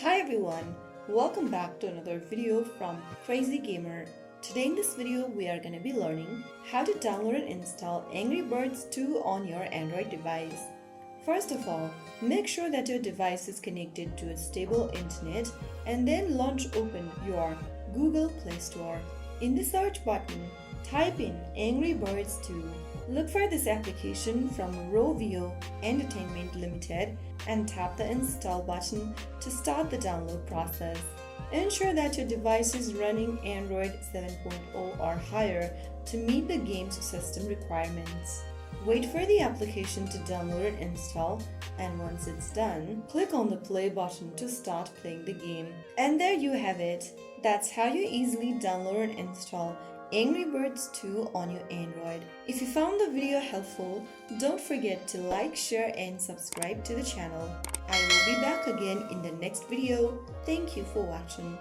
Hi everyone, welcome back to another video from Crazy Gamer. Today in this video we are going to be learning how to download and install Angry Birds 2 on your Android device. First of all, make sure that your device is connected to a stable internet and then launch open your Google Play Store. In the search button, type in Angry Birds 2. Look for this application from Rovio Entertainment Limited and tap the install button to start the download process. Ensure that your device is running Android 7.0 or higher to meet the game's system requirements. Wait for the application to download and install, and once it's done, click on the play button to start playing the game. And there you have it. That's how you easily download and install Angry Birds 2 on your Android. If you found the video helpful, don't forget to like, share and subscribe to the channel. I will be back again in the next video. Thank you for watching.